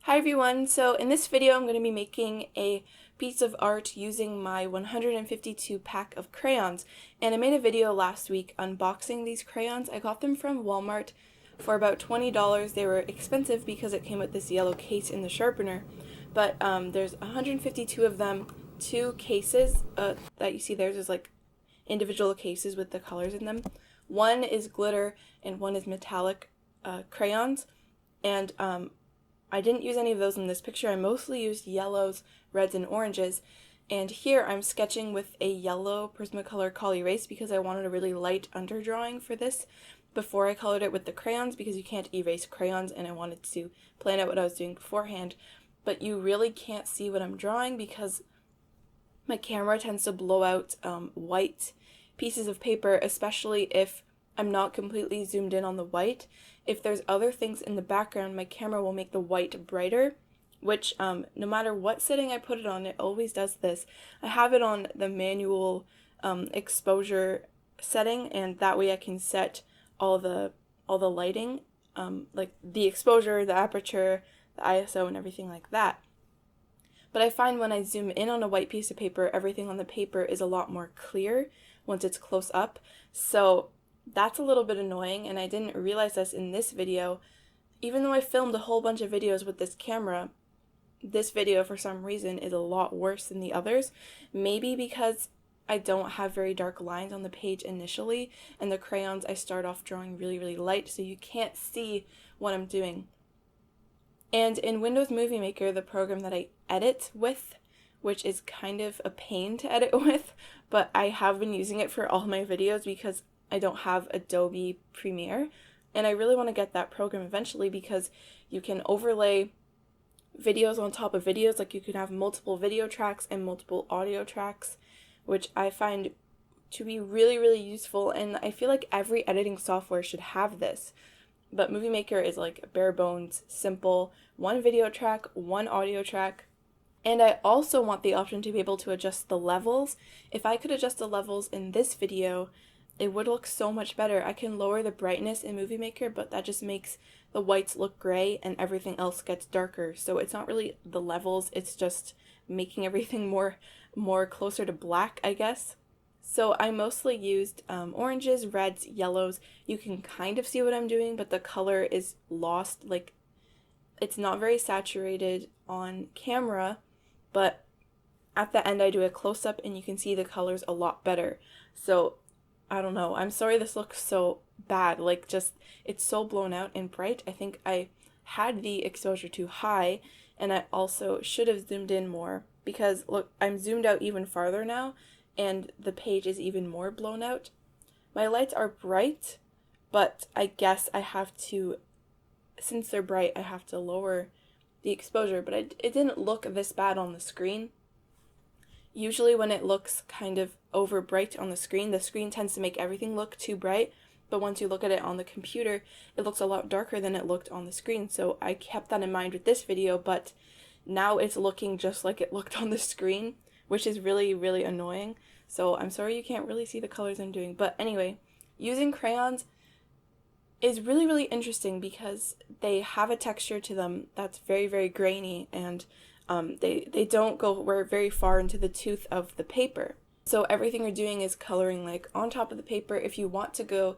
Hi everyone, so in this video I'm going to be making a piece of art using my 152 pack of crayons, and I made a video last week unboxing these crayons. I got them from Walmart for about $20. They were expensive because it came with this yellow case in the sharpener, but there's 152 of them, two cases that you see there's like individual cases with the colors in them. One is glitter and one is metallic crayons, and I didn't use any of those in this picture. I mostly used yellows, reds, and oranges. And here I'm sketching with a yellow Prismacolor Col Erase because I wanted a really light underdrawing for this before I colored it with the crayons, because you can't erase crayons and I wanted to plan out what I was doing beforehand. But you really can't see what I'm drawing because my camera tends to blow out white pieces of paper, especially if I'm not completely zoomed in on the white. If there's other things in the background, my camera will make the white brighter, which no matter what setting I put it on, it always does this. I have it on the manual exposure setting, and that way I can set all the lighting, like the exposure, the aperture, the ISO, and everything like that. But I find when I zoom in on a white piece of paper, everything on the paper is a lot more clear once it's close up. So that's a little bit annoying, and I didn't realize this in this video. Even though I filmed a whole bunch of videos with this camera, this video for some reason is a lot worse than the others. Maybe because I don't have very dark lines on the page initially, and the crayons I start off drawing really light, so you can't see what I'm doing. And in Windows Movie Maker, the program that I edit with, which is kind of a pain to edit with, but I have been using it for all my videos because I don't have Adobe Premiere, and I really want to get that program eventually because you can overlay videos on top of videos. Like, you can have multiple video tracks and multiple audio tracks, which I find to be really useful, and I feel like every editing software should have this. But Movie Maker is like bare bones, simple, one video track, one audio track. And I also want the option to be able to adjust the levels. If I could adjust the levels in this video, it would look so much better. I can lower the brightness in Movie Maker, but that just makes the whites look gray and everything else gets darker. So it's not really the levels, it's just making everything more closer to black, I guess. So I mostly used oranges, reds, yellows. You can kind of see what I'm doing, but the color is lost. Like, it's not very saturated on camera, but at the end I do a close-up and you can see the colors a lot better. So I don't know. I'm sorry this looks so bad. Like, just, it's so blown out and bright. I think I had the exposure too high, and I also should have zoomed in more because, look, I'm zoomed out even farther now, and the page is even more blown out. My lights are bright, but I guess I have to, since they're bright, I have to lower the exposure, but it didn't look this bad on the screen. Usually when it looks kind of over bright on the screen tends to make everything look too bright, but once you look at it on the computer, it looks a lot darker than it looked on the screen. So I kept that in mind with this video, but now it's looking just like it looked on the screen, which is really annoying. So I'm sorry you can't really see the colors I'm doing. But anyway, using crayons is really interesting because they have a texture to them that's very grainy, and they don't go very far into the tooth of the paper. So everything you're doing is coloring like on top of the paper. If you want to go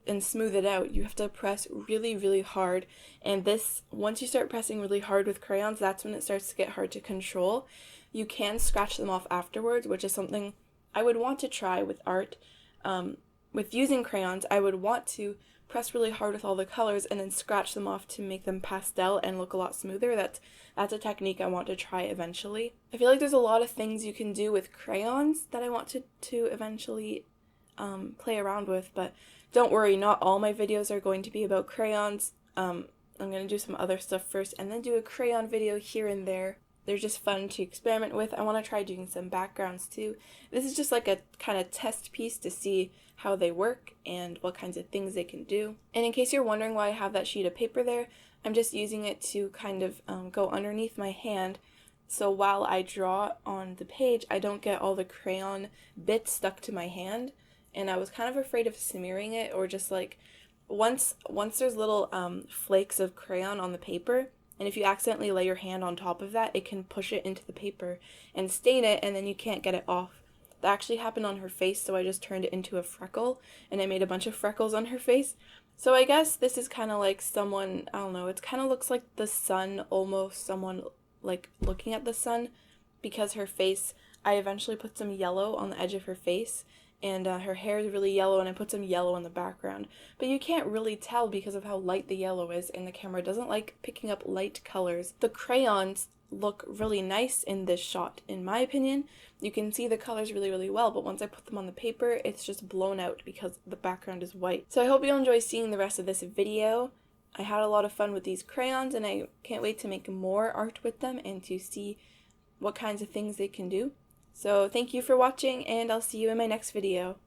and smooth it out, you have to press really hard. And this, once you start pressing really hard with crayons, that's when it starts to get hard to control. You can scratch them off afterwards, which is something I would want to try with art. With using crayons, I would want to press really hard with all the colors and then scratch them off to make them pastel and look a lot smoother. That's a technique I want to try eventually. I feel like there's a lot of things you can do with crayons that I want to eventually play around with, but don't worry, not all my videos are going to be about crayons. I'm going to do some other stuff first and then do a crayon video here and there. They're just fun to experiment with. I want to try doing some backgrounds too. This is just like a kind of test piece to see how they work and what kinds of things they can do. And in case you're wondering why I have that sheet of paper there, I'm just using it to kind of go underneath my hand, so while I draw on the page, I don't get all the crayon bits stuck to my hand. And I was kind of afraid of smearing it, or just like once there's little flakes of crayon on the paper, and if you accidentally lay your hand on top of that, it can push it into the paper and stain it, and then you can't get it off. That actually happened on her face, so I just turned it into a freckle, and I made a bunch of freckles on her face. So I guess this is kind of like someone, I don't know, it kind of looks like the sun, almost someone like looking at the sun, because her face, I eventually put some yellow on the edge of her face, and her hair is really yellow, and I put some yellow in the background. But you can't really tell because of how light the yellow is, and the camera doesn't like picking up light colors. The crayons look really nice in this shot, in my opinion. You can see the colors really, really well, but once I put them on the paper, it's just blown out because the background is white. So I hope you enjoy seeing the rest of this video. I had a lot of fun with these crayons, and I can't wait to make more art with them and to see what kinds of things they can do. So thank you for watching, and I'll see you in my next video.